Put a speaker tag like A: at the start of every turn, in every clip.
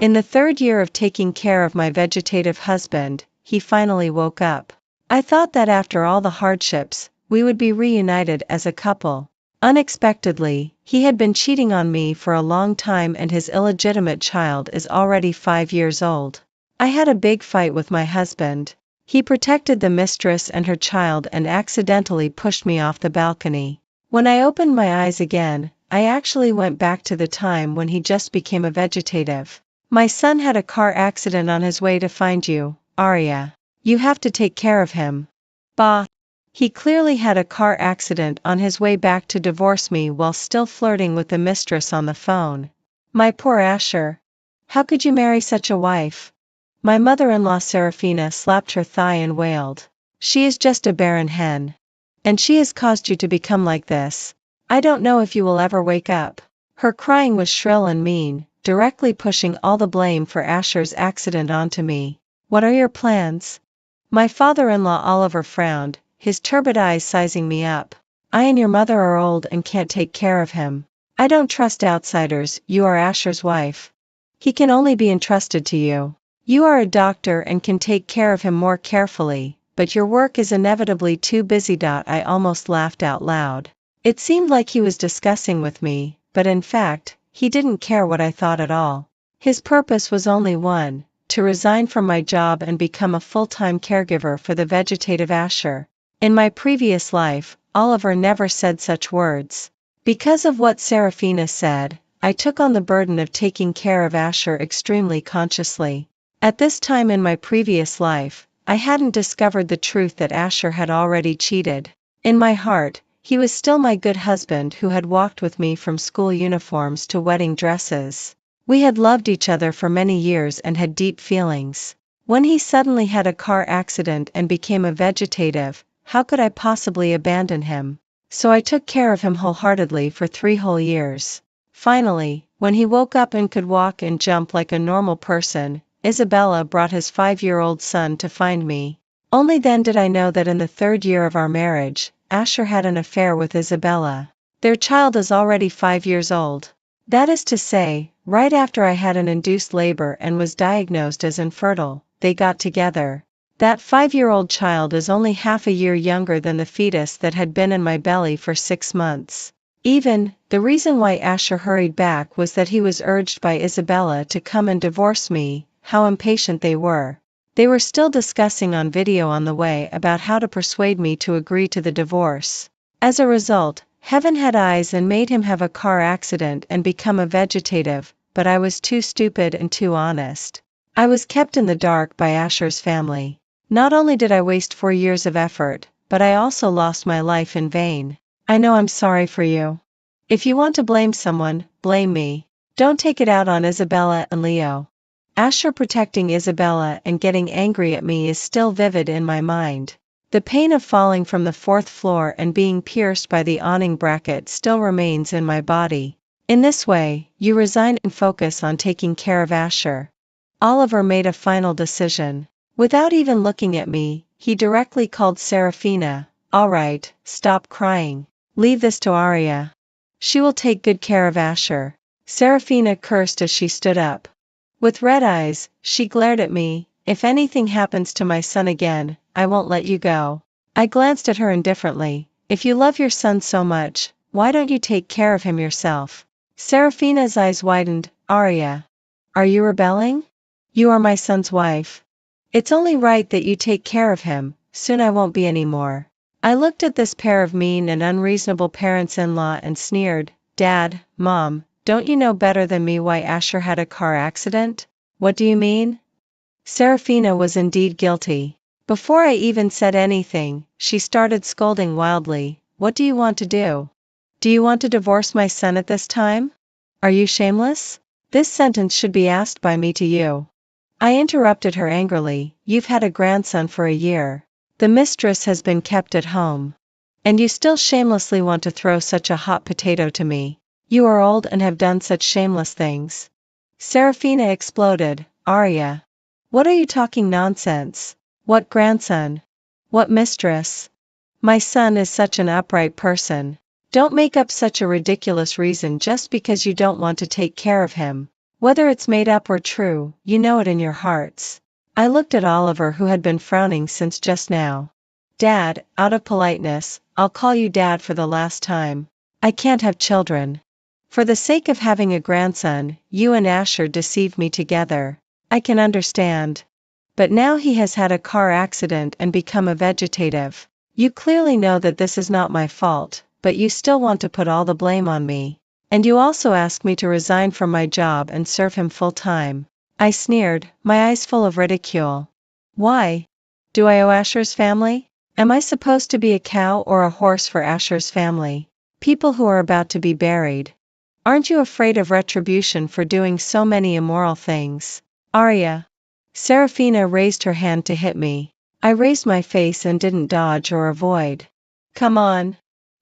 A: In the third year of taking care of my vegetative husband, he finally woke up. I thought that after all the hardships, we would be reunited as a couple. Unexpectedly, he had been cheating on me for a long time and his illegitimate child is already 5 years old. I had a big fight with my husband. He protected the mistress and her child and accidentally pushed me off the balcony. When I opened my eyes again, I actually went back to the time when he just became a vegetative. My son had a car accident on his way to find you, Arya. You have to take care of him. Bah. He clearly had a car accident on his way back to divorce me while still flirting with the mistress on the phone. My poor Asher. How could you marry such a wife? My mother-in-law Serafina slapped her thigh and wailed. She is just a barren hen. And she has caused you to become like this. I don't know if you will ever wake up. Her crying was shrill and mean, directly pushing all the blame for Asher's accident onto me. What are your plans? My father-in-law Oliver frowned, his turbid eyes sizing me up. I and your mother are old and can't take care of him. I don't trust outsiders. You are Asher's wife. He can only be entrusted to you. You are a doctor and can take care of him more carefully, but your work is inevitably too busy. I almost laughed out loud. It seemed like he was discussing with me, but in fact, he didn't care what I thought at all. His purpose was only one, to resign from my job and become a full-time caregiver for the vegetative Asher. In my previous life, Oliver never said such words. Because of what Serafina said, I took on the burden of taking care of Asher extremely consciously. At this time in my previous life, I hadn't discovered the truth that Asher had already cheated. In my heart, he was still my good husband who had walked with me from school uniforms to wedding dresses. We had loved each other for many years and had deep feelings. When he suddenly had a car accident and became a vegetative, how could I possibly abandon him? So I took care of him wholeheartedly for 3 whole years. Finally, when he woke up and could walk and jump like a normal person, Isabella brought his 5-year-old son to find me. Only then did I know that in the 3rd year of our marriage, Asher had an affair with Isabella. Their child is already 5 years old. That is to say, right after I had an induced labor and was diagnosed as infertile, they got together. That 5-year-old child is only half a year younger than the fetus that had been in my belly for 6 months. The reason why Asher hurried back was that he was urged by Isabella to come and divorce me. How impatient they were. They were still discussing on video on the way about how to persuade me to agree to the divorce. As a result, heaven had eyes and made him have a car accident and become a vegetative, but I was too stupid and too honest. I was kept in the dark by Asher's family. Not only did I waste 4 years of effort, but I also lost my life in vain. I know I'm sorry for you. If you want to blame someone, blame me. Don't take it out on Isabella and Leo. Asher protecting Isabella and getting angry at me is still vivid in my mind. The pain of falling from the 4th floor and being pierced by the awning bracket still remains in my body. In this way, you resign and focus on taking care of Asher. Oliver made a final decision. Without even looking at me, he directly called Serafina. All right, stop crying. Leave this to Arya. She will take good care of Asher. Serafina cursed as she stood up. With red eyes, she glared at me. If anything happens to my son again, I won't let you go. I glanced at her indifferently. If you love your son so much, why don't you take care of him yourself? Serafina's eyes widened. Arya. Are you rebelling? You are my son's wife. It's only right that you take care of him. Soon I won't be anymore. I looked at this pair of mean and unreasonable parents-in-law and sneered. Dad, Mom, don't you know better than me why Asher had a car accident? What do you mean? Serafina was indeed guilty. Before I even said anything, she started scolding wildly. What do you want to do? Do you want to divorce my son at this time? Are you shameless? This sentence should be asked by me to you. I interrupted her angrily. You've had a grandson for a year. The mistress has been kept at home. And you still shamelessly want to throw such a hot potato to me. You are old and have done such shameless things. Serafina exploded. Arya. What are you talking nonsense? What grandson? What mistress? My son is such an upright person. Don't make up such a ridiculous reason just because you don't want to take care of him. Whether it's made up or true, you know it in your hearts. I looked at Oliver, who had been frowning since just now. Dad, out of politeness, I'll call you Dad for the last time. I can't have children. For the sake of having a grandson, you and Asher deceived me together. I can understand. But now he has had a car accident and become a vegetative. You clearly know that this is not my fault, but you still want to put all the blame on me. And you also ask me to resign from my job and serve him full time. I sneered, my eyes full of ridicule. Why? Do I owe Asher's family? Am I supposed to be a cow or a horse for Asher's family? People who are about to be buried. Aren't you afraid of retribution for doing so many immoral things? Arya. Serafina raised her hand to hit me. I raised my face and didn't dodge or avoid. Come on.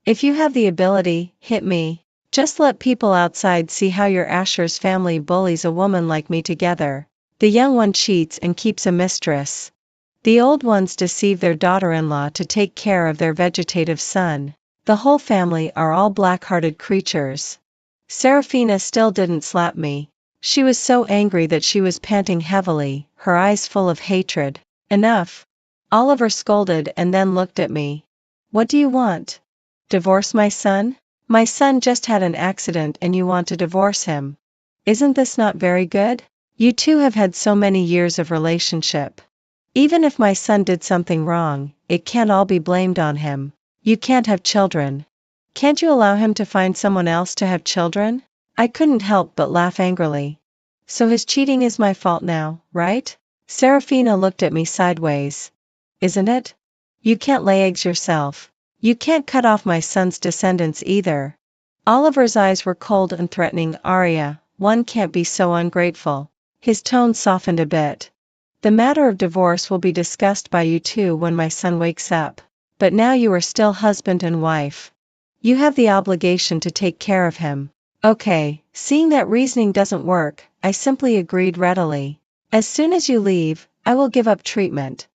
A: If you have the ability, hit me. Just let people outside see how your Asher's family bullies a woman like me together. The young one cheats and keeps a mistress. The old ones deceive their daughter-in-law to take care of their vegetative son. The whole family are all black-hearted creatures. Serafina still didn't slap me. She was so angry that she was panting heavily, her eyes full of hatred. Enough. Oliver scolded and then looked at me. What do you want? Divorce my son? My son just had an accident and you want to divorce him. Isn't this not very good? You two have had so many years of relationship. Even if my son did something wrong, it can't all be blamed on him. You can't have children. Can't you allow him to find someone else to have children? I couldn't help but laugh angrily. So his cheating is my fault now, right? Serafina looked at me sideways. Isn't it? You can't lay eggs yourself. You can't cut off my son's descendants either. Oliver's eyes were cold and threatening. Arya, one can't be so ungrateful. His tone softened a bit. The matter of divorce will be discussed by you two when my son wakes up. But now you are still husband and wife. You have the obligation to take care of him. Okay, seeing that reasoning doesn't work, I simply agreed readily. As soon as you leave, I will give up treatment.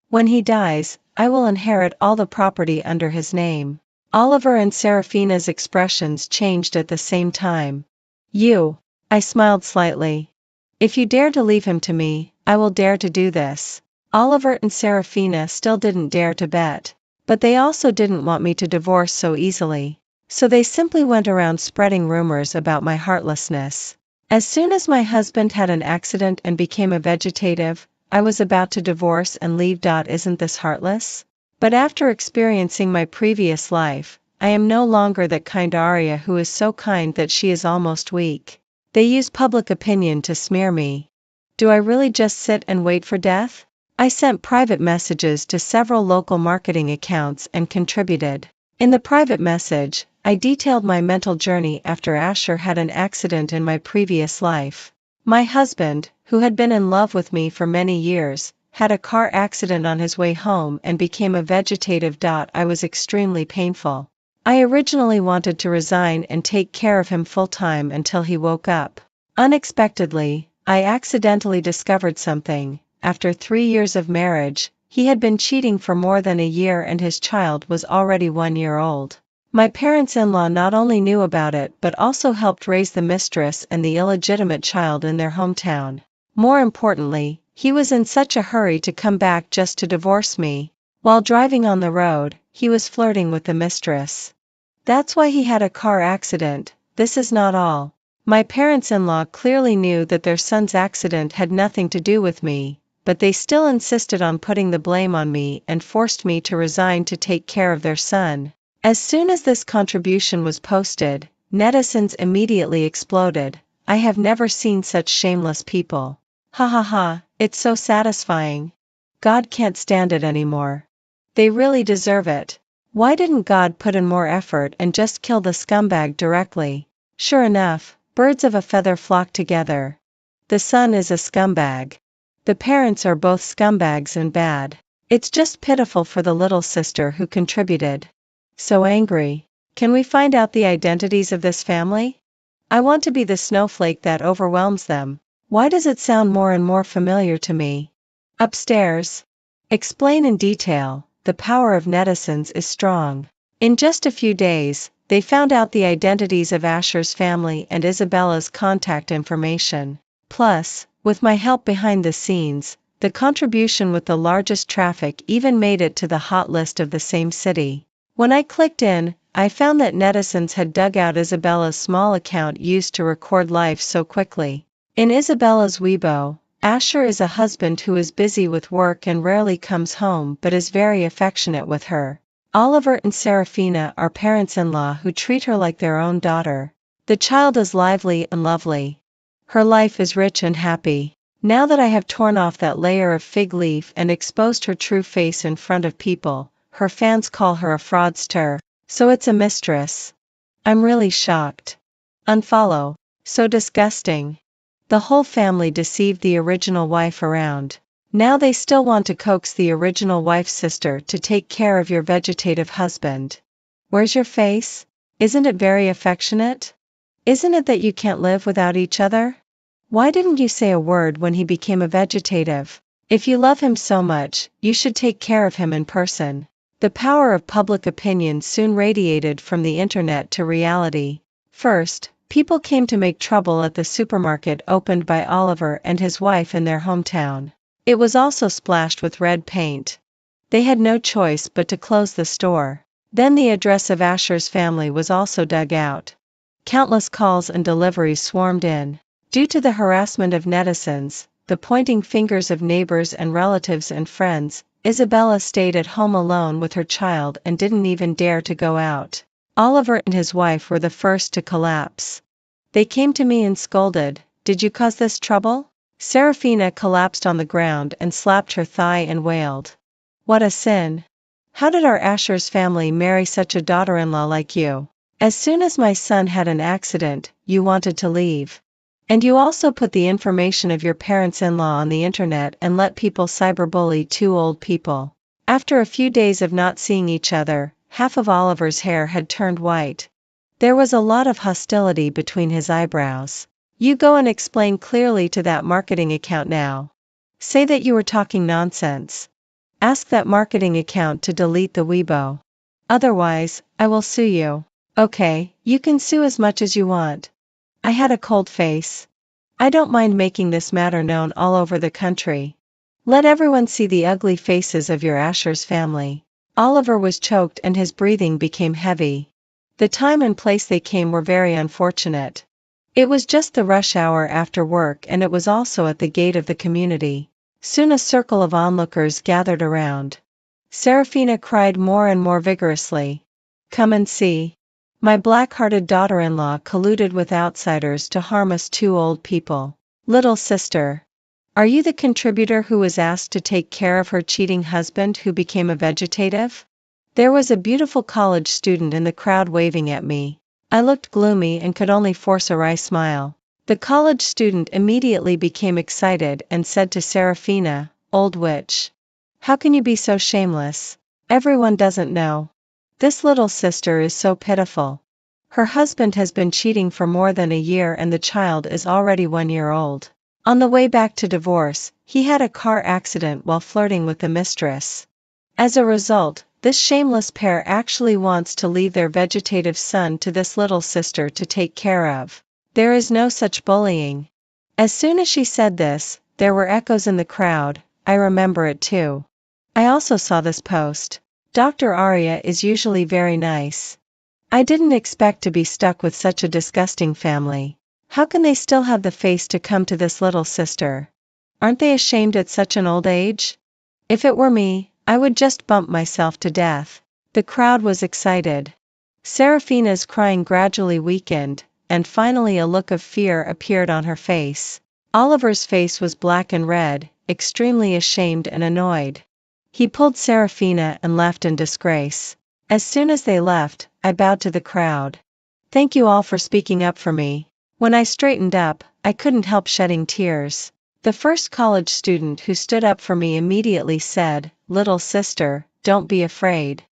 A: When he dies, I will inherit all the property under his name. Oliver and Serafina's expressions changed at the same time. You. I smiled slightly. If you dare to leave him to me, I will dare to do this. Oliver and Serafina still didn't dare to bet. But they also didn't want me to divorce so easily. So they simply went around spreading rumors about my heartlessness. As soon as my husband had an accident and became a vegetative, I was about to divorce and leave. Isn't this heartless? But after experiencing my previous life, I am no longer that kind Arya who is so kind that she is almost weak. They use public opinion to smear me. Do I really just sit and wait for death? I sent private messages to several local marketing accounts and contributed. In the private message, I detailed my mental journey after Asher had an accident in my previous life. My husband, who had been in love with me for many years, had a car accident on his way home and became a vegetative. I was extremely painful. I originally wanted to resign and take care of him full-time until he woke up. Unexpectedly, I accidentally discovered something. After 3 years of marriage, he had been cheating for more than a year and his child was already 1 year old. My parents-in-law not only knew about it but also helped raise the mistress and the illegitimate child in their hometown. More importantly, he was in such a hurry to come back just to divorce me. While driving on the road, he was flirting with the mistress. That's why he had a car accident. This is not all. My parents-in-law clearly knew that their son's accident had nothing to do with me, but they still insisted on putting the blame on me and forced me to resign to take care of their son. As soon as this contribution was posted, netizens immediately exploded. I have never seen such shameless people. Ha ha ha, it's so satisfying. God can't stand it anymore. They really deserve it. Why didn't God put in more effort and just kill the scumbag directly? Sure enough, birds of a feather flock together. The son is a scumbag. The parents are both scumbags and bad. It's just pitiful for the little sister who contributed. So angry. Can we find out the identities of this family? I want to be the snowflake that overwhelms them. Why does it sound more and more familiar to me? Upstairs. Explain in detail. The power of netizens is strong. In just a few days, they found out the identities of Asher's family and Isabella's contact information. Plus, with my help behind the scenes, the contribution with the largest traffic even made it to the hot list of the same city. When I clicked in, I found that netizens had dug out Isabella's small account used to record life so quickly. In Isabella's Weibo, Asher is a husband who is busy with work and rarely comes home but is very affectionate with her. Oliver and Serafina are parents-in-law who treat her like their own daughter. The child is lively and lovely. Her life is rich and happy. Now that I have torn off that layer of fig leaf and exposed her true face in front of people, her fans call her a fraudster. So it's a mistress. I'm really shocked. Unfollow. So disgusting. The whole family deceived the original wife around. Now they still want to coax the original wife's sister to take care of your vegetative husband. Where's your face? Isn't it very affectionate? Isn't it that you can't live without each other? Why didn't you say a word when he became a vegetative? If you love him so much, you should take care of him in person. The power of public opinion soon radiated from the internet to reality. First, people came to make trouble at the supermarket opened by Oliver and his wife in their hometown. It was also splashed with red paint. They had no choice but to close the store. Then the address of Asher's family was also dug out. Countless calls and deliveries swarmed in. Due to the harassment of netizens, the pointing fingers of neighbors and relatives and friends, Isabella stayed at home alone with her child and didn't even dare to go out. Oliver and his wife were the first to collapse. They came to me and scolded, "Did you cause this trouble?" Serafina collapsed on the ground and slapped her thigh and wailed. "What a sin! How did our Asher's family marry such a daughter-in-law like you? As soon as my son had an accident, you wanted to leave. And you also put the information of your parents-in-law on the internet and let people cyberbully two old people." After a few days of not seeing each other, half of Oliver's hair had turned white. There was a lot of hostility between his eyebrows. "You go and explain clearly to that marketing account now. Say that you were talking nonsense. Ask that marketing account to delete the Weibo. Otherwise, I will sue you." "Okay, you can sue as much as you want." I had a cold face. "I don't mind making this matter known all over the country. Let everyone see the ugly faces of your Asher's family." Oliver was choked and his breathing became heavy. The time and place they came were very unfortunate. It was just the rush hour after work and it was also at the gate of the community. Soon a circle of onlookers gathered around. Serafina cried more and more vigorously. "Come and see. My black-hearted daughter-in-law colluded with outsiders to harm us two old people. Little sister. Are you the contributor who was asked to take care of her cheating husband who became a vegetative?" There was a beautiful college student in the crowd waving at me. I looked gloomy and could only force a wry smile. The college student immediately became excited and said to Serafina, "Old witch. How can you be so shameless? Everyone doesn't know. This little sister is so pitiful. Her husband has been cheating for more than a year and the child is already 1 year old. On the way back to divorce, he had a car accident while flirting with the mistress. As a result, this shameless pair actually wants to leave their vegetative son to this little sister to take care of. There is no such bullying." As soon as she said this, there were echoes in the crowd. I remember it too. I also saw this post. Dr. Arya is usually very nice. I didn't expect to be stuck with such a disgusting family. How can they still have the face to come to this little sister? Aren't they ashamed at such an old age? If it were me, I would just bump myself to death. The crowd was excited. Serafina's crying gradually weakened, and finally a look of fear appeared on her face. Oliver's face was black and red, extremely ashamed and annoyed. He pulled Serafina and left in disgrace. As soon as they left, I bowed to the crowd. "Thank you all for speaking up for me." When I straightened up, I couldn't help shedding tears. The first college student who stood up for me immediately said, "Little sister, don't be afraid.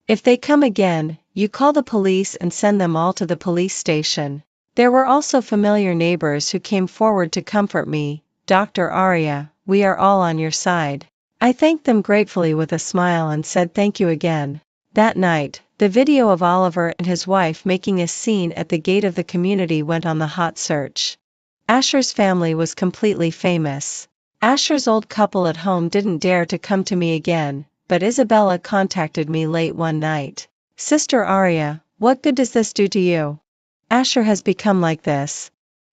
A: If they come again, you call the police and send them all to the police station." There were also familiar neighbors who came forward to comfort me. "Dr. Arya, we are all on your side." I thanked them gratefully with a smile and said thank you again. That night, the video of Oliver and his wife making a scene at the gate of the community went on the hot search. Asher's family was completely famous. Asher's old couple at home didn't dare to come to me again, but Isabella contacted me late one night. Sister Arya, what good does this do to you? Asher has become like this.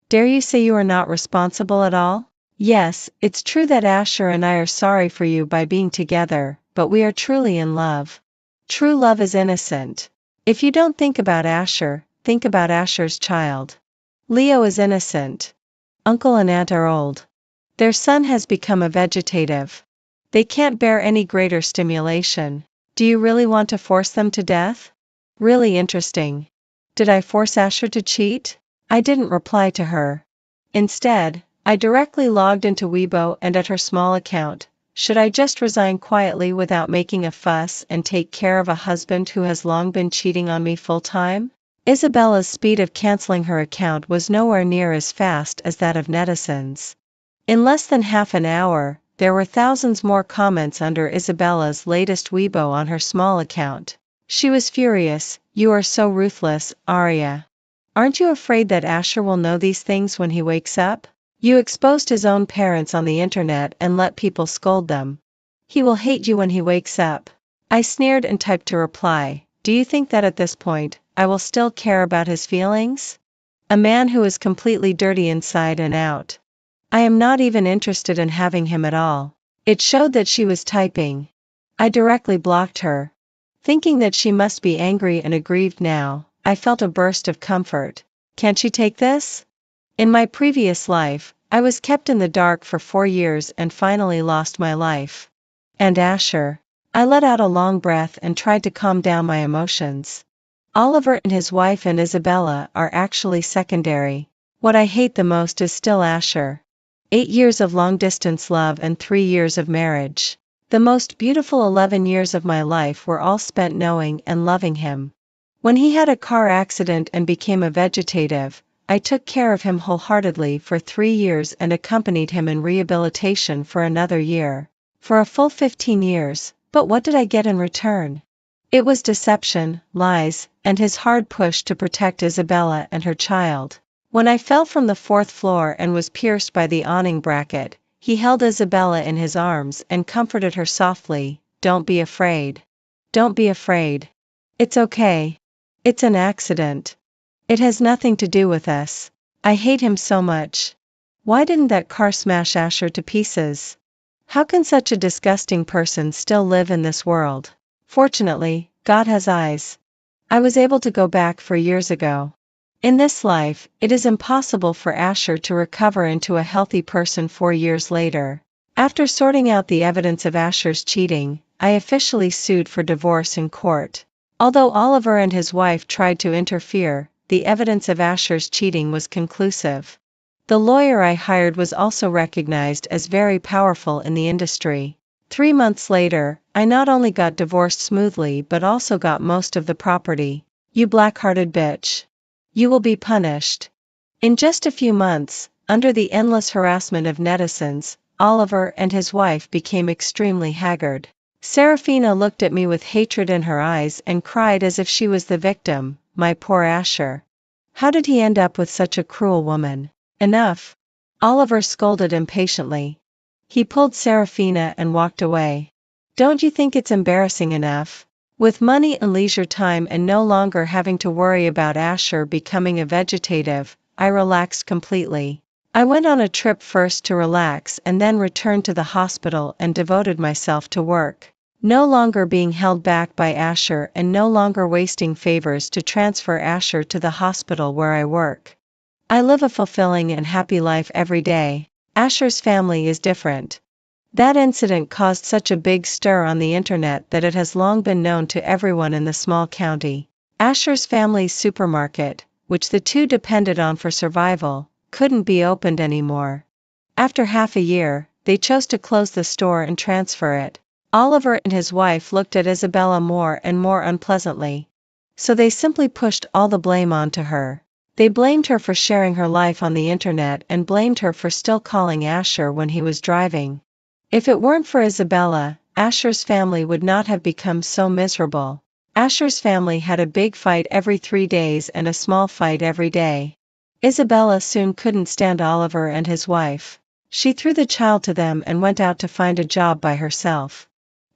A: Dare you say you are not responsible at all? Yes, it's true that Asher and I are sorry for you by being together, but we are truly in love. True love is innocent. If you don't think about Asher, think about Asher's child. Leo is innocent. Uncle and aunt are old. Their son has become a vegetative. They can't bear any greater stimulation. Do you really want to force them to death? Really interesting. Did I force Asher to cheat? I didn't reply to her. Instead, I directly logged into Weibo and at her small account. Should I just resign quietly without making a fuss and take care of a husband who has long been cheating on me full-time? Isabella's speed of canceling her account was nowhere near as fast as that of netizens. In less than half an hour, there were thousands more comments under Isabella's latest Weibo on her small account. She was furious. You are so ruthless, Arya. Aren't you afraid that Asher will know these things when he wakes up? You exposed his own parents on the internet and let people scold them. He will hate you when he wakes up. I sneered and typed to reply, do you think that at this point, I will still care about his feelings? A man who is completely dirty inside and out. I am not even interested in having him at all. It showed that she was typing. I directly blocked her. Thinking that she must be angry and aggrieved now, I felt a burst of comfort. Can't she take this? In my previous life, I was kept in the dark for 4 years and finally lost my life. And Asher. I let out a long breath and tried to calm down my emotions. Oliver and his wife and Isabella are actually secondary. What I hate the most is still Asher. 8 years of long-distance love and 3 years of marriage. The most beautiful 11 years of my life were all spent knowing and loving him. When he had a car accident and became a vegetative, I took care of him wholeheartedly for 3 years and accompanied him in rehabilitation for another year. For a full 15 years, but what did I get in return? It was deception, lies, and his hard push to protect Isabella and her child. When I fell from the 4th floor and was pierced by the awning bracket, he held Isabella in his arms and comforted her softly, don't be afraid. Don't be afraid. It's okay. It's an accident. It has nothing to do with us. I hate him so much. Why didn't that car smash Asher to pieces? How can such a disgusting person still live in this world? Fortunately, God has eyes. I was able to go back 4 years ago. In this life, it is impossible for Asher to recover into a healthy person 4 years later. After sorting out the evidence of Asher's cheating, I officially sued for divorce in court. Although Oliver and his wife tried to interfere, the evidence of Asher's cheating was conclusive. The lawyer I hired was also recognized as very powerful in the industry. 3 months later, I not only got divorced smoothly but also got most of the property. You black-hearted bitch. You will be punished. In just a few months, under the endless harassment of netizens, Oliver and his wife became extremely haggard. Serafina looked at me with hatred in her eyes and cried as if she was the victim, my poor Asher. How did he end up with such a cruel woman? Enough. Oliver scolded impatiently. He pulled Serafina and walked away. Don't you think it's embarrassing enough? With money and leisure time and no longer having to worry about Asher becoming a vegetative, I relaxed completely. I went on a trip first to relax and then returned to the hospital and devoted myself to work. No longer being held back by Asher and no longer wasting favors to transfer Asher to the hospital where I work. I live a fulfilling and happy life every day. Asher's family is different. That incident caused such a big stir on the internet that it has long been known to everyone in the small county. Asher's family's supermarket, which the two depended on for survival, couldn't be opened anymore. After half a year, they chose to close the store and transfer it. Oliver and his wife looked at Isabella more and more unpleasantly. So they simply pushed all the blame onto her. They blamed her for sharing her life on the internet and blamed her for still calling Asher when he was driving. If it weren't for Isabella, Asher's family would not have become so miserable. Asher's family had a big fight every 3 days and a small fight every day. Isabella soon couldn't stand Oliver and his wife. She threw the child to them and went out to find a job by herself.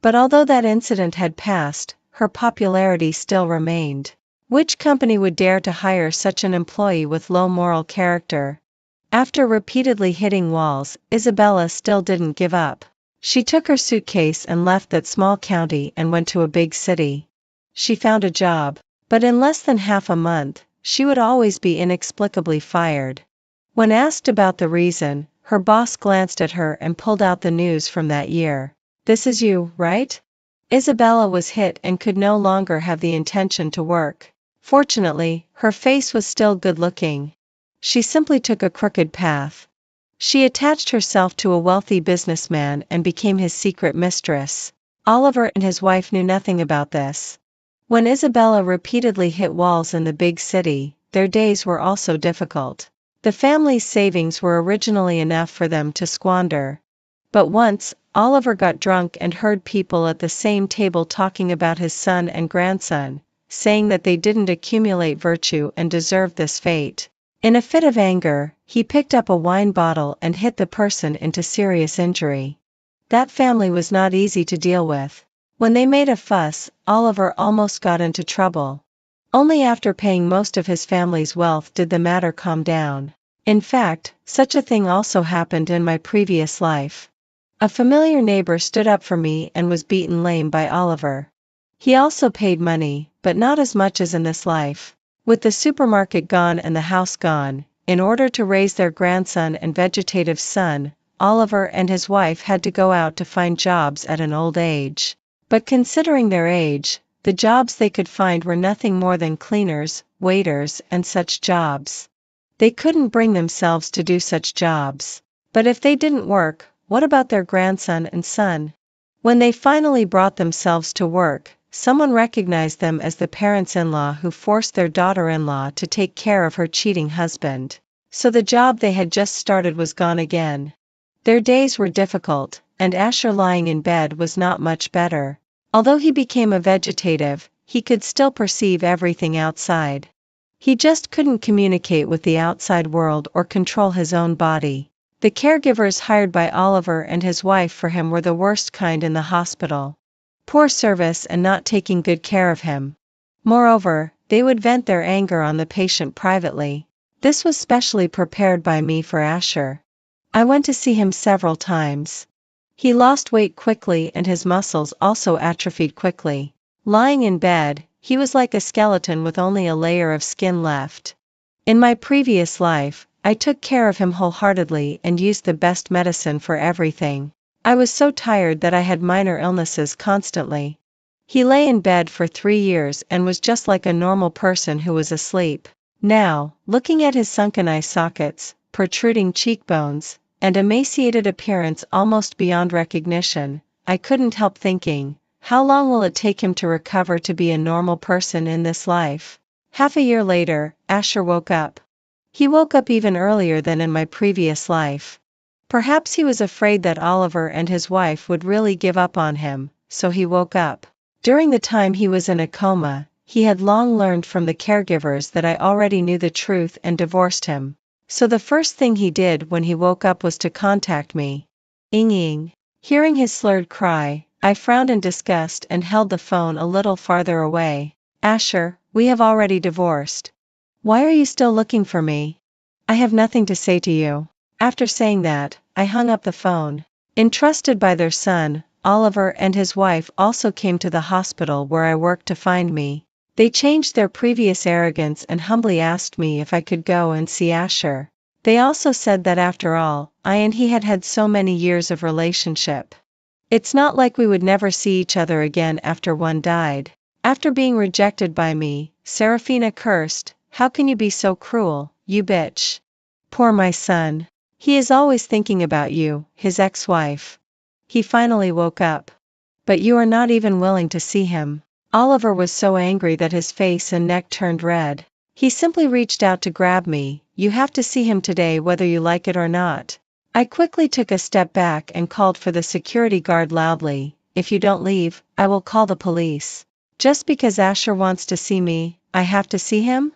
A: But although that incident had passed, her popularity still remained. Which company would dare to hire such an employee with low moral character? After repeatedly hitting walls, Isabella still didn't give up. She took her suitcase and left that small county and went to a big city. She found a job, but in less than half a month, she would always be inexplicably fired. When asked about the reason, her boss glanced at her and pulled out the news from that year. "This is you, right?" Isabella was hit and could no longer have the intention to work. Fortunately, her face was still good-looking. She simply took a crooked path. She attached herself to a wealthy businessman and became his secret mistress. Oliver and his wife knew nothing about this. When Isabella repeatedly hit walls in the big city, their days were also difficult. The family's savings were originally enough for them to squander. But once, Oliver got drunk and heard people at the same table talking about his son and grandson, saying that they didn't accumulate virtue and deserved this fate. In a fit of anger, he picked up a wine bottle and hit the person into serious injury. That family was not easy to deal with. When they made a fuss, Oliver almost got into trouble. Only after paying most of his family's wealth did the matter calm down. In fact, such a thing also happened in my previous life. A familiar neighbor stood up for me and was beaten lame by Oliver. He also paid money, but not as much as in this life. With the supermarket gone and the house gone, in order to raise their grandson and vegetative son, Oliver and his wife had to go out to find jobs at an old age. But considering their age, the jobs they could find were nothing more than cleaners, waiters, and such jobs. They couldn't bring themselves to do such jobs. But if they didn't work, what about their grandson and son? When they finally brought themselves to work, someone recognized them as the parents-in-law who forced their daughter-in-law to take care of her cheating husband. So the job they had just started was gone again. Their days were difficult, and Asher lying in bed was not much better. Although he became a vegetative, he could still perceive everything outside. He just couldn't communicate with the outside world or control his own body. The caregivers hired by Oliver and his wife for him were the worst kind in the hospital. Poor service and not taking good care of him. Moreover, they would vent their anger on the patient privately. This was specially prepared by me for Asher. I went to see him several times. He lost weight quickly and his muscles also atrophied quickly. Lying in bed, he was like a skeleton with only a layer of skin left. In my previous life, I took care of him wholeheartedly and used the best medicine for everything. I was so tired that I had minor illnesses constantly. He lay in bed for 3 years and was just like a normal person who was asleep. Now, looking at his sunken eye sockets, protruding cheekbones, and emaciated appearance almost beyond recognition, I couldn't help thinking, how long will it take him to recover to be a normal person in this life? Half a year later, Asher woke up. He woke up even earlier than in my previous life. Perhaps he was afraid that Oliver and his wife would really give up on him, so he woke up. During the time he was in a coma, he had long learned from the caregivers that I already knew the truth and divorced him. So the first thing he did when he woke up was to contact me. Ing. Hearing his slurred cry, I frowned in disgust and held the phone a little farther away. "Asher, we have already divorced. Why are you still looking for me? I have nothing to say to you." After saying that, I hung up the phone. Entrusted by their son, Oliver and his wife also came to the hospital where I worked to find me. They changed their previous arrogance and humbly asked me if I could go and see Asher. They also said that after all, I and he had had so many years of relationship. It's not like we would never see each other again after one died. After being rejected by me, Serafina cursed, "How can you be so cruel, you bitch? Poor my son. He is always thinking about you," his ex-wife. He finally woke up. "But you are not even willing to see him." Oliver was so angry that his face and neck turned red. He simply reached out to grab me. "You have to see him today whether you like it or not." I quickly took a step back and called for the security guard loudly, "If you don't leave, I will call the police. Just because Asher wants to see me, I have to see him?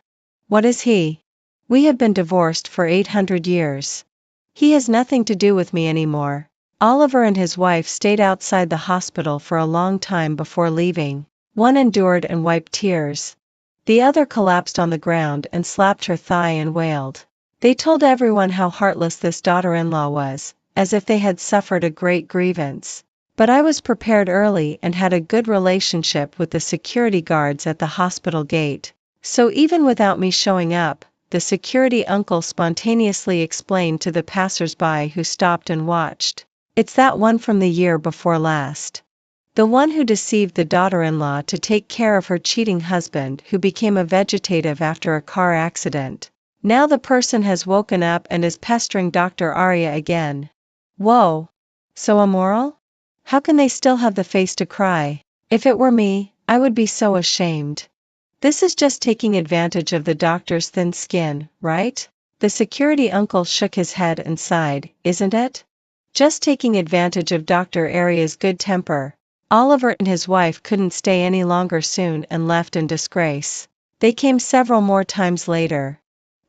A: What is he?" We have been divorced for 800 years. He has nothing to do with me anymore. Oliver and his wife stayed outside the hospital for a long time before leaving. One endured and wiped tears. The other collapsed on the ground and slapped her thigh and wailed. They told everyone how heartless this daughter-in-law was, as if they had suffered a great grievance. But I was prepared early and had a good relationship with the security guards at the hospital gate. So even without me showing up, the security uncle spontaneously explained to the passers-by who stopped and watched. It's that one from the year before last. The one who deceived the daughter-in-law to take care of her cheating husband who became a vegetative after a car accident. Now the person has woken up and is pestering Dr. Arya again. Whoa! So immoral? How can they still have the face to cry? If it were me, I would be so ashamed. This is just taking advantage of the doctor's thin skin, right? The security uncle shook his head and sighed, isn't it? Just taking advantage of Dr. Arya's good temper. Oliver and his wife couldn't stay any longer soon and left in disgrace. They came several more times later.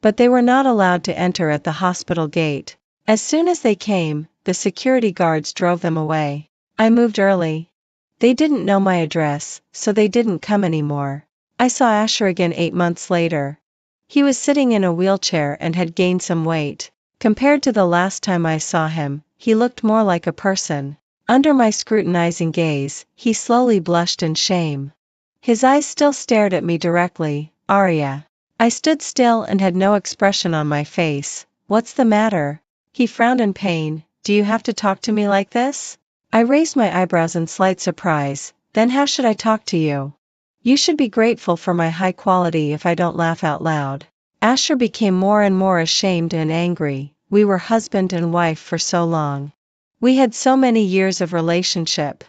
A: But they were not allowed to enter at the hospital gate. As soon as they came, the security guards drove them away. I moved early. They didn't know my address, so they didn't come anymore. I saw Asher again 8 months later. He was sitting in a wheelchair and had gained some weight. Compared to the last time I saw him, he looked more like a person. Under my scrutinizing gaze, he slowly blushed in shame. His eyes still stared at me directly. Arya. I stood still and had no expression on my face. What's the matter? He frowned in pain. Do you have to talk to me like this? I raised my eyebrows in slight surprise. Then how should I talk to you? You should be grateful for my high quality if I don't laugh out loud. Asher became more and more ashamed and angry. We were husband and wife for so long. We had so many years of relationship.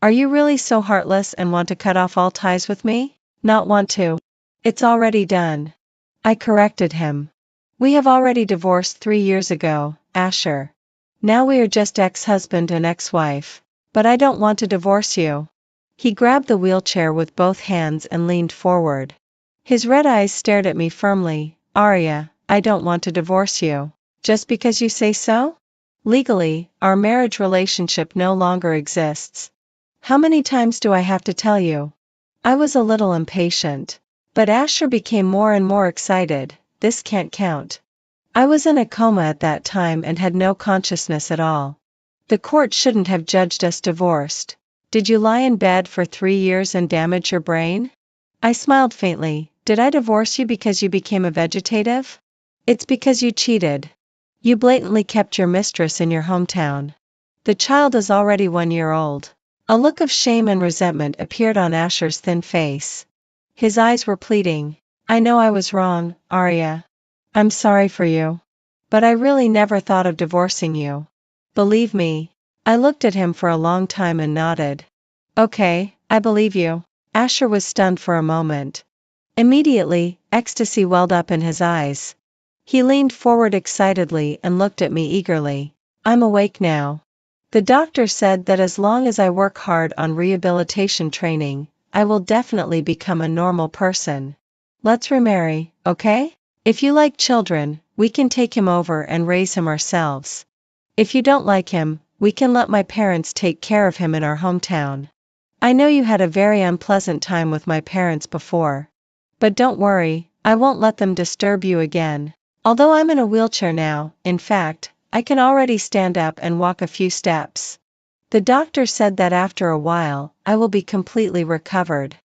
A: Are you really so heartless and want to cut off all ties with me? Not want to. It's already done. I corrected him. We have already divorced 3 years ago, Asher. Now we are just ex-husband and ex-wife. But I don't want to divorce you. He grabbed the wheelchair with both hands and leaned forward. His red eyes stared at me firmly. Arya, I don't want to divorce you. Just because you say so? Legally, our marriage relationship no longer exists. How many times do I have to tell you? I was a little impatient. But Asher became more and more excited. This can't count. I was in a coma at that time and had no consciousness at all. The court shouldn't have judged us divorced. Did you lie in bed for 3 years and damage your brain? I smiled faintly. Did I divorce you because you became a vegetative? It's because you cheated. You blatantly kept your mistress in your hometown. The child is already 1 year old. A look of shame and resentment appeared on Asher's thin face. His eyes were pleading. I know I was wrong, Arya. I'm sorry for you. But I really never thought of divorcing you. Believe me. I looked at him for a long time and nodded. Okay, I believe you. Asher was stunned for a moment. Immediately, ecstasy welled up in his eyes. He leaned forward excitedly and looked at me eagerly. I'm awake now. The doctor said that as long as I work hard on rehabilitation training, I will definitely become a normal person. Let's remarry, okay? If you like children, we can take him over and raise him ourselves. If you don't like him, we can let my parents take care of him in our hometown. I know you had a very unpleasant time with my parents before. But don't worry, I won't let them disturb you again. Although I'm in a wheelchair now, in fact, I can already stand up and walk a few steps. The doctor said that after a while, I will be completely recovered.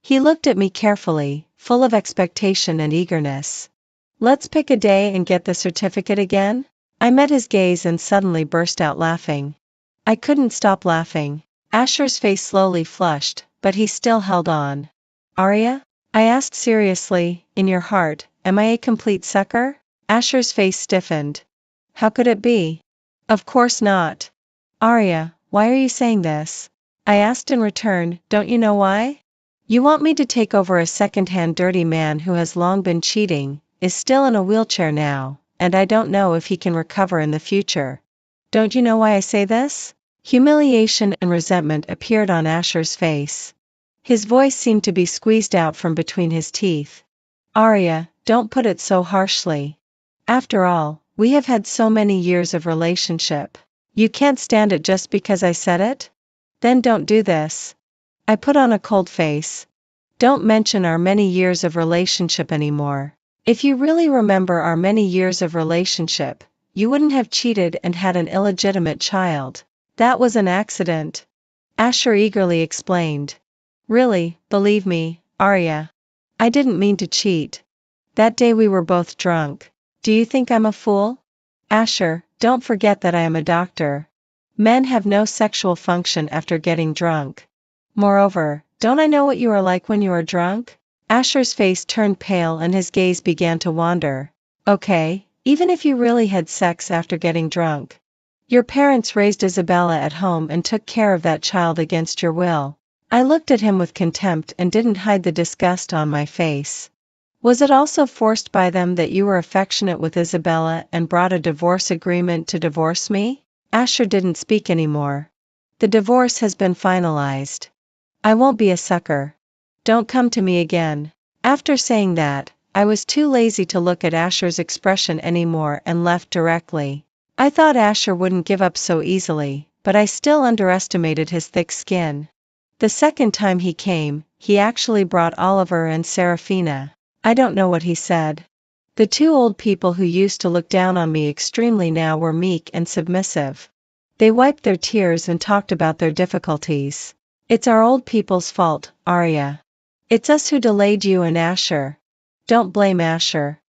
A: He looked at me carefully, full of expectation and eagerness. Let's pick a day and get the certificate again? I met his gaze and suddenly burst out laughing. I couldn't stop laughing. Asher's face slowly flushed, but he still held on. Arya? I asked seriously, in your heart, am I a complete sucker? Asher's face stiffened. How could it be? Of course not. Arya, why are you saying this? I asked in return, don't you know why? You want me to take over a second-hand dirty man who has long been cheating, is still in a wheelchair now, and I don't know if he can recover in the future. Don't you know why I say this? Humiliation and resentment appeared on Asher's face. His voice seemed to be squeezed out from between his teeth. Arya, don't put it so harshly. After all, we have had so many years of relationship. You can't stand it just because I said it? Then don't do this. I put on a cold face. Don't mention our many years of relationship anymore. If you really remember our many years of relationship, you wouldn't have cheated and had an illegitimate child. That was an accident. Asher eagerly explained. Really, believe me, Arya. I didn't mean to cheat. That day we were both drunk. Do you think I'm a fool? Asher, don't forget that I am a doctor. Men have no sexual function after getting drunk. Moreover, don't I know what you are like when you are drunk? Asher's face turned pale and his gaze began to wander. Okay, even if you really had sex after getting drunk. Your parents raised Isabella at home and took care of that child against your will. I looked at him with contempt and didn't hide the disgust on my face. Was it also forced by them that you were affectionate with Isabella and brought a divorce agreement to divorce me? Asher didn't speak anymore. The divorce has been finalized. I won't be a sucker. Don't come to me again. After saying that, I was too lazy to look at Asher's expression anymore and left directly. I thought Asher wouldn't give up so easily, but I still underestimated his thick skin. The second time he came, he actually brought Oliver and Serafina. I don't know what he said. The two old people who used to look down on me extremely now were meek and submissive. They wiped their tears and talked about their difficulties. It's our old people's fault, Arya. It's us who delayed you and Asher. Don't blame Asher.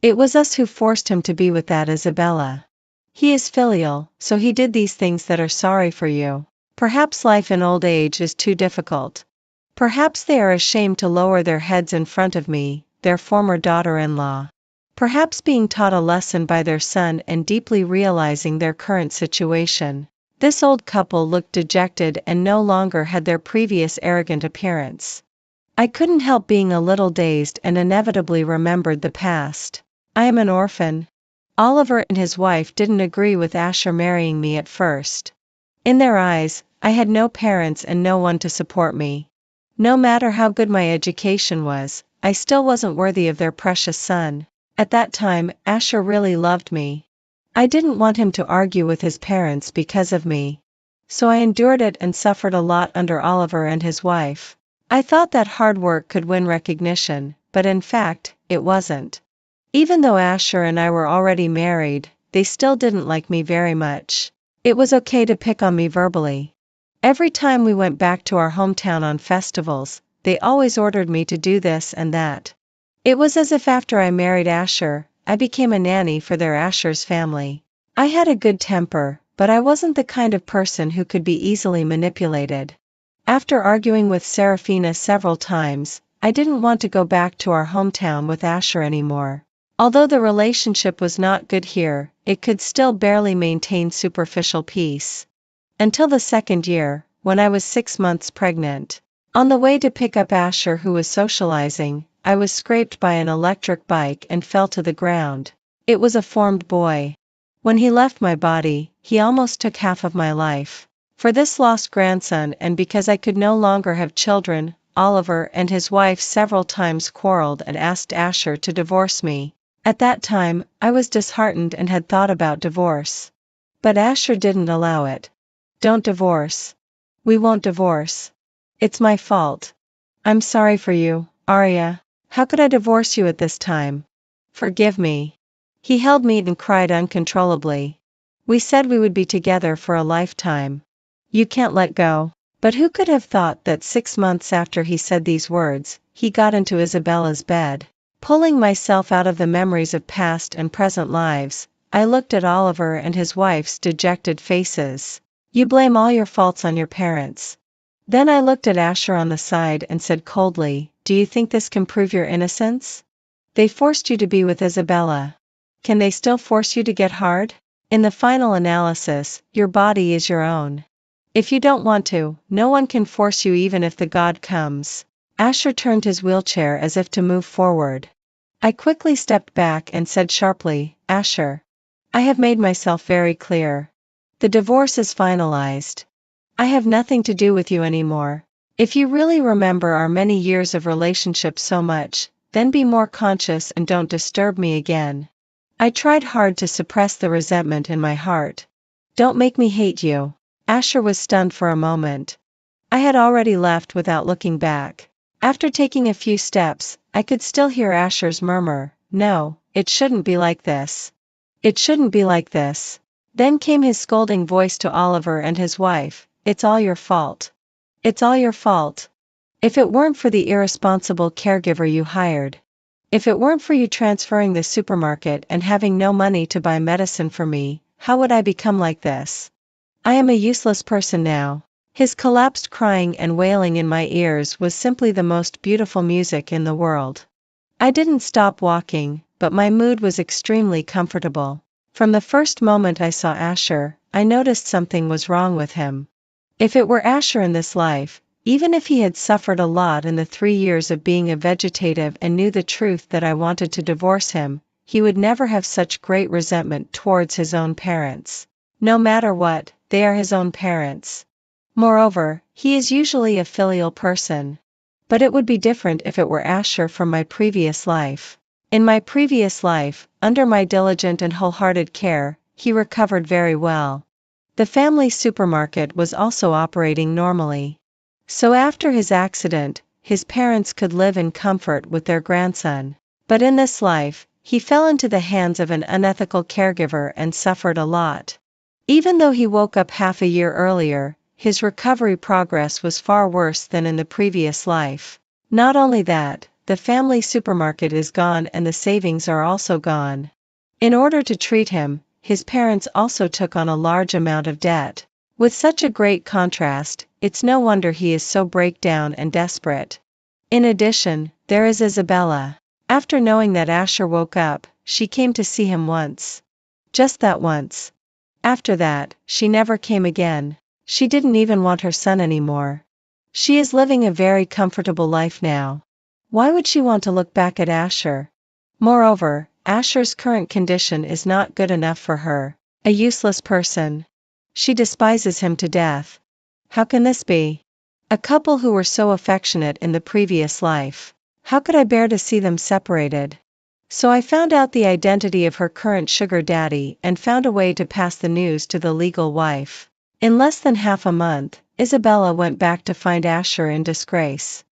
A: It was us who forced him to be with that Isabella. He is filial, so he did these things that are sorry for you. Perhaps life in old age is too difficult. Perhaps they are ashamed to lower their heads in front of me, their former daughter-in-law. Perhaps being taught a lesson by their son and deeply realizing their current situation. This old couple looked dejected and no longer had their previous arrogant appearance. I couldn't help being a little dazed and inevitably remembered the past. I am an orphan. Oliver and his wife didn't agree with Asher marrying me at first. In their eyes, I had no parents and no one to support me. No matter how good my education was, I still wasn't worthy of their precious son. At that time, Asher really loved me. I didn't want him to argue with his parents because of me. So I endured it and suffered a lot under Oliver and his wife. I thought that hard work could win recognition, but in fact, it wasn't. Even though Asher and I were already married, they still didn't like me very much. It was okay to pick on me verbally. Every time we went back to our hometown on festivals, they always ordered me to do this and that. It was as if after I married Asher, I became a nanny for their Asher's family. I had a good temper, but I wasn't the kind of person who could be easily manipulated. After arguing with Serafina several times, I didn't want to go back to our hometown with Asher anymore. Although the relationship was not good here, it could still barely maintain superficial peace. Until the second year, when I was 6 months pregnant. On the way to pick up Asher, who was socializing, I was scraped by an electric bike and fell to the ground. It was a formed boy. When he left my body, he almost took half of my life. For this lost grandson and because I could no longer have children, Oliver and his wife several times quarreled and asked Asher to divorce me. At that time, I was disheartened and had thought about divorce. But Asher didn't allow it. Don't divorce. We won't divorce. It's my fault. I'm sorry for you, Arya. How could I divorce you at this time? Forgive me. He held me and cried uncontrollably. We said we would be together for a lifetime. You can't let go. But who could have thought that 6 months after he said these words, he got into Isabella's bed? Pulling myself out of the memories of past and present lives, I looked at Oliver and his wife's dejected faces. You blame all your faults on your parents. Then I looked at Asher on the side and said coldly, do you think this can prove your innocence? They forced you to be with Isabella. Can they still force you to get hard? In the final analysis, your body is your own. If you don't want to, no one can force you even if the God comes. Asher turned his wheelchair as if to move forward. I quickly stepped back and said sharply, Asher. I have made myself very clear. The divorce is finalized. I have nothing to do with you anymore. If you really remember our many years of relationship so much, then be more conscious and don't disturb me again. I tried hard to suppress the resentment in my heart. Don't make me hate you. Asher was stunned for a moment. I had already left without looking back. After taking a few steps, I could still hear Asher's murmur, "No, it shouldn't be like this. It shouldn't be like this." Then came his scolding voice to Oliver and his wife, "It's all your fault. It's all your fault. If it weren't for the irresponsible caregiver you hired. If it weren't for you transferring the supermarket and having no money to buy medicine for me, how would I become like this? I am a useless person now." His collapsed crying and wailing in my ears was simply the most beautiful music in the world. I didn't stop walking, but my mood was extremely comfortable. From the first moment I saw Asher, I noticed something was wrong with him. If it were Asher in this life, even if he had suffered a lot in the 3 years of being a vegetative and knew the truth that I wanted to divorce him, he would never have such great resentment towards his own parents. No matter what, they are his own parents. Moreover, he is usually a filial person. But it would be different if it were Asher from my previous life. In my previous life, under my diligent and wholehearted care, he recovered very well. The family supermarket was also operating normally. So after his accident, his parents could live in comfort with their grandson. But in this life, he fell into the hands of an unethical caregiver and suffered a lot. Even though he woke up half a year earlier, his recovery progress was far worse than in the previous life. Not only that, the family supermarket is gone and the savings are also gone. In order to treat him, his parents also took on a large amount of debt. With such a great contrast, it's no wonder he is so breakdown and desperate. In addition, there is Isabella. After knowing that Asher woke up, she came to see him once. Just that once. After that, she never came again. She didn't even want her son anymore. She is living a very comfortable life now. Why would she want to look back at Asher? Moreover, Asher's current condition is not good enough for her. A useless person. She despises him to death. How can this be? A couple who were so affectionate in the previous life. How could I bear to see them separated? So I found out the identity of her current sugar daddy and found a way to pass the news to the legal wife. In less than half a month, Isabella went back to find Asher in disgrace.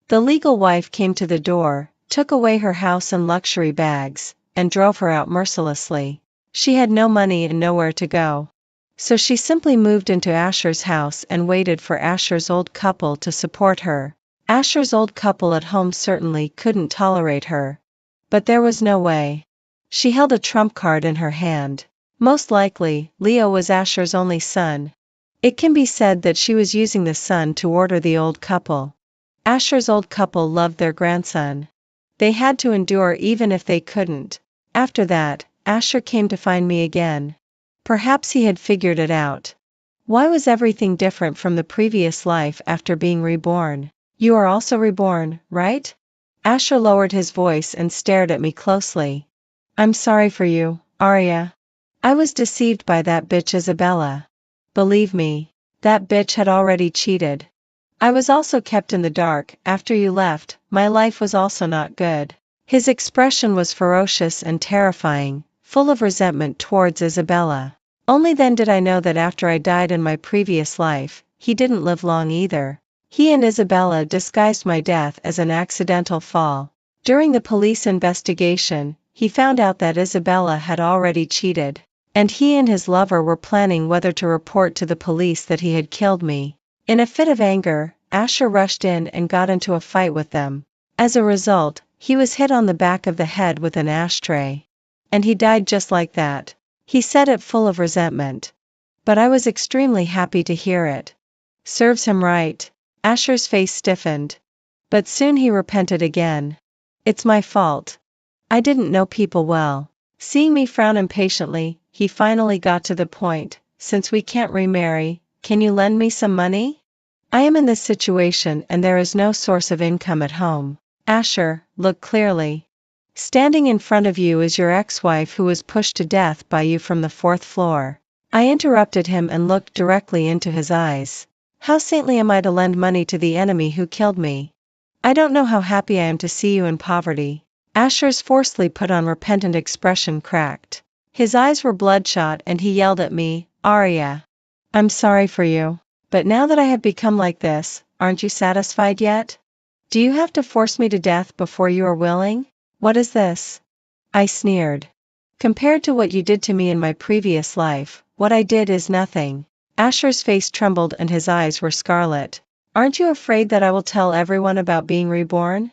A: The legal wife came to the door, took away her house and luxury bags, and drove her out mercilessly. She had no money and nowhere to go. So she simply moved into Asher's house and waited for Asher's old couple to support her. Asher's old couple at home certainly couldn't tolerate her. But there was no way. She held a trump card in her hand. Most likely, Leo was Asher's only son. It can be said that she was using the son to order the old couple. Asher's old couple loved their grandson. They had to endure even if they couldn't. After that, Asher came to find me again. Perhaps he had figured it out. Why was everything different from the previous life after being reborn? You are also reborn, right? Asher lowered his voice and stared at me closely. I'm sorry for you, Arya. I was deceived by that bitch Isabella. Believe me, that bitch had already cheated. I was also kept in the dark. After you left, my life was also not good. His expression was ferocious and terrifying, full of resentment towards Isabella. Only then did I know that after I died in my previous life, he didn't live long either. He and Isabella disguised my death as an accidental fall. During the police investigation, he found out that Isabella had already cheated, and he and his lover were planning whether to report to the police that he had killed me. In a fit of anger, Asher rushed in and got into a fight with them. As a result, he was hit on the back of the head with an ashtray. And he died just like that. He said it full of resentment. But I was extremely happy to hear it. Serves him right. Asher's face stiffened. But soon he repented again. It's my fault. I didn't know people well. Seeing me frown impatiently, he finally got to the point. Since we can't remarry, can you lend me some money? I am in this situation and there is no source of income at home. Asher, look clearly. Standing in front of you is your ex-wife who was pushed to death by you from the 4th floor. I interrupted him and looked directly into his eyes. How saintly am I to lend money to the enemy who killed me? I don't know how happy I am to see you in poverty. Asher's forcefully put on repentant expression cracked. His eyes were bloodshot and he yelled at me, Arya. I'm sorry for you. But now that I have become like this, aren't you satisfied yet? Do you have to force me to death before you are willing? What is this? I sneered. Compared to what you did to me in my previous life, what I did is nothing. Asher's face trembled and his eyes were scarlet. Aren't you afraid that I will tell everyone about being reborn?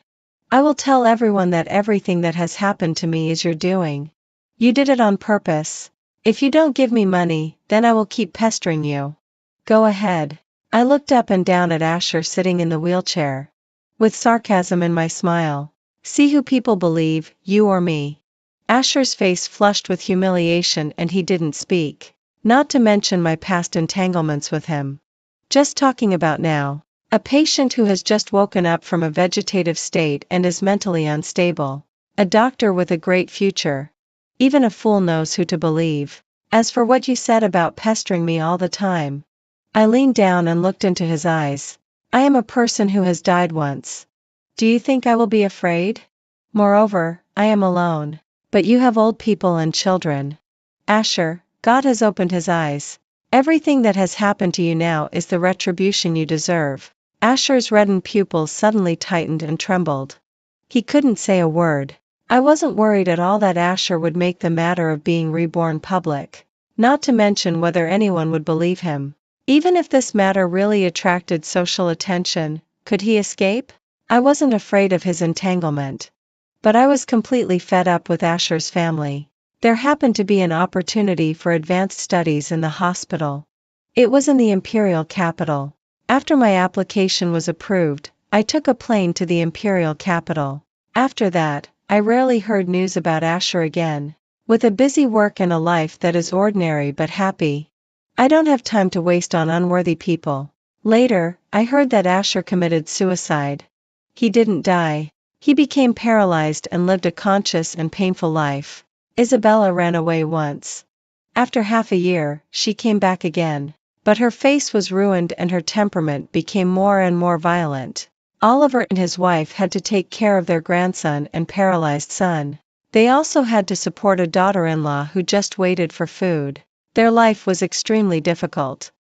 A: I will tell everyone that everything that has happened to me is your doing. You did it on purpose. If you don't give me money, then I will keep pestering you. Go ahead. I looked up and down at Asher sitting in the wheelchair. With sarcasm in my smile. See who people believe, you or me. Asher's face flushed with humiliation and he didn't speak. Not to mention my past entanglements with him. Just talking about now. A patient who has just woken up from a vegetative state and is mentally unstable. A doctor with a great future. Even a fool knows who to believe. As for what you said about pestering me all the time. I leaned down and looked into his eyes. I am a person who has died once. Do you think I will be afraid? Moreover, I am alone. But you have old people and children. Asher, God has opened his eyes. Everything that has happened to you now is the retribution you deserve. Asher's reddened pupils suddenly tightened and trembled. He couldn't say a word. I wasn't worried at all that Asher would make the matter of being reborn public. Not to mention whether anyone would believe him. Even if this matter really attracted social attention, could he escape? I wasn't afraid of his entanglement. But I was completely fed up with Asher's family. There happened to be an opportunity for advanced studies in the hospital. It was in the imperial capital. After my application was approved, I took a plane to the imperial capital. After that, I rarely heard news about Asher again. With a busy work and a life that is ordinary but happy. I don't have time to waste on unworthy people. Later, I heard that Asher committed suicide. He didn't die. He became paralyzed and lived a conscious and painful life. Isabella ran away once. After half a year, she came back again. But her face was ruined and her temperament became more and more violent. Oliver and his wife had to take care of their grandson and paralyzed son. They also had to support a daughter-in-law who just waited for food. Their life was extremely difficult.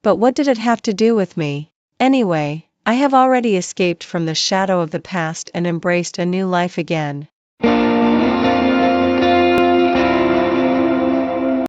A: But what did it have to do with me? Anyway, I have already escaped from the shadow of the past and embraced a new life again.